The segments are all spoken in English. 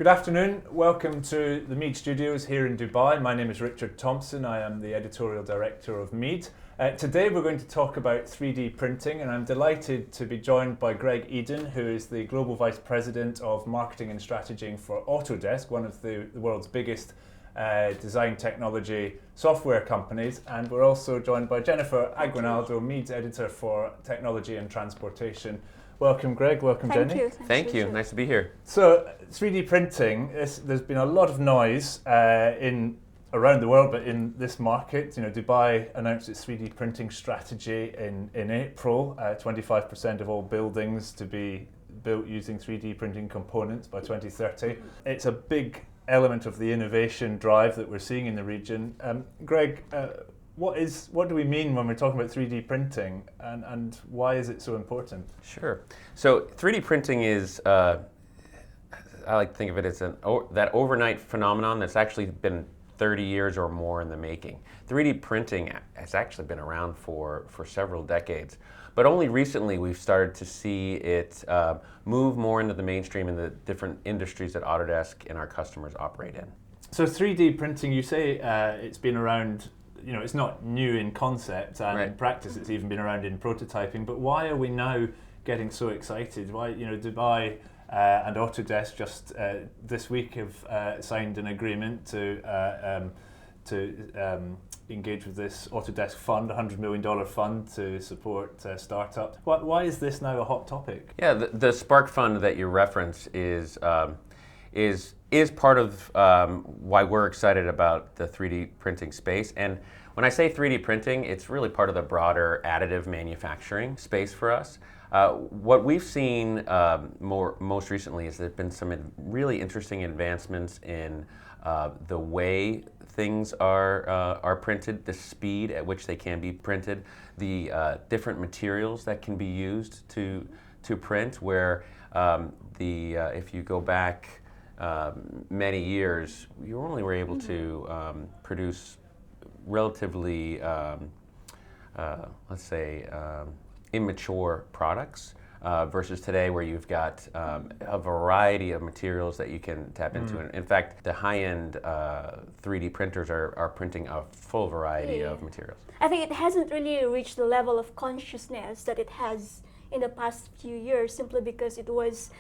Good afternoon, welcome to the Mead Studios here in Dubai. My name is Richard Thompson, I am the editorial director of Mead. Today we're going to talk about 3D printing, and I'm delighted to be joined by Greg Eden, who is the Global Vice President of Marketing and Strategy for Autodesk, one of the world's biggest design technology software companies. And we're also joined by Jennifer Aguinaldo, Mead's editor for Technology and Transportation. Welcome Greg, welcome Jenny. Thank you, nice to be here. So 3D printing, there's been a lot of noise around the world, but in this market, Dubai announced its 3D printing strategy in April, 25% of all buildings to be built using 3D printing components by 2030. It's a big element of the innovation drive that we're seeing in the region. Greg, what do we mean when we're talking about 3D printing, and why is it so important? Sure. So 3D printing is, I like to think of it as that overnight phenomenon that's actually been 30 years or more in the making. 3D printing has actually been around for several decades, but only recently we've started to see it move more into the mainstream in the different industries that Autodesk and our customers operate in. So 3D printing, you say it's been around, it's not new in concept, and right. In practice it's even been around in prototyping, but why are we now getting so excited? Why, Dubai and Autodesk just this week have signed an agreement to engage with this Autodesk fund, $100 million fund to support startups. Why is this now a hot topic? Yeah, the Spark Fund that you reference is part of why we're excited about the 3D printing space. And when I say 3D printing, it's really part of the broader additive manufacturing space for us. What we've seen most recently is there's been some really interesting advancements in the way things are printed, the speed at which they can be printed, the different materials that can be used to print, where if you go back many years, you only were able to produce relatively, let's say, immature products versus today, where you've got a variety of materials that you can tap into. And in fact, the high-end 3D printers are printing a full variety of materials. I think it hasn't really reached the level of consciousness that it has in the past few years, simply because it was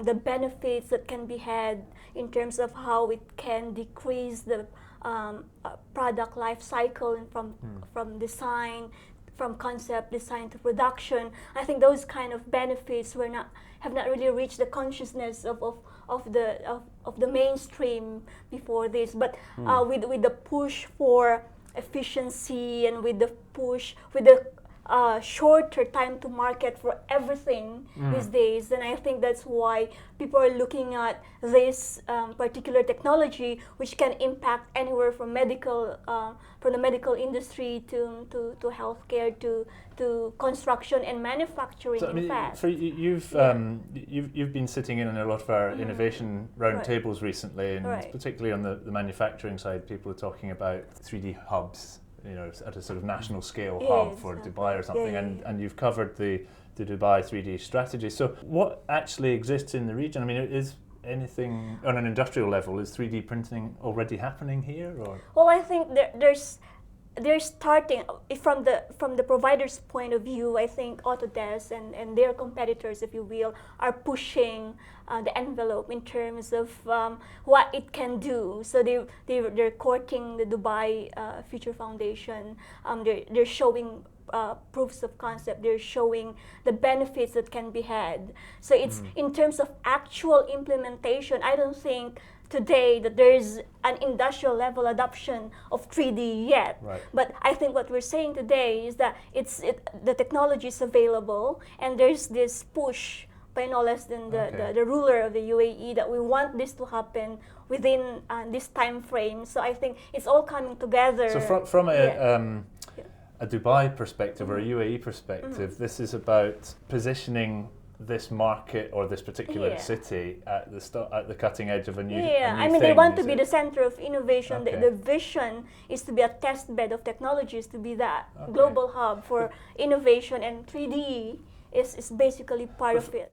the benefits that can be had in terms of how it can decrease the product life cycle and from design, from concept design to production. I think those kind of benefits have not really reached the consciousness of the mainstream before this. But with the push for efficiency and with the shorter time to market for everything these days, then I think that's why people are looking at this particular technology, which can impact anywhere from from the medical industry to healthcare to construction and manufacturing. So, in fact, so you've been sitting in on a lot of our innovation roundtables recently, and particularly on the manufacturing side, people are talking about 3D hubs. At a sort of national scale hub for Dubai or something, and you've covered the Dubai 3D strategy. So what actually exists in the region? I mean, is anything on an industrial level, is 3D printing already happening here? Or? Well, I think they're starting from the provider's point of view. I think Autodesk and their competitors, if you will, are pushing the envelope in terms of what it can do. So they're courting the Dubai Future Foundation. They're showing proofs of concept. They're showing the benefits that can be had. So it's in terms of actual implementation, I don't think today that there's an industrial level adoption of 3D yet. Right. But I think what we're saying today is that the technology is available, and there's this push by no less than the ruler of the UAE that we want this to happen within this time frame. So I think it's all coming together. So from a Dubai perspective or a UAE perspective, this is about positioning this market or this particular city at the cutting edge of a new I mean, they want to be the center of innovation. The vision is to be a test bed of technologies, to be that global hub for innovation, and 3D is basically part of it.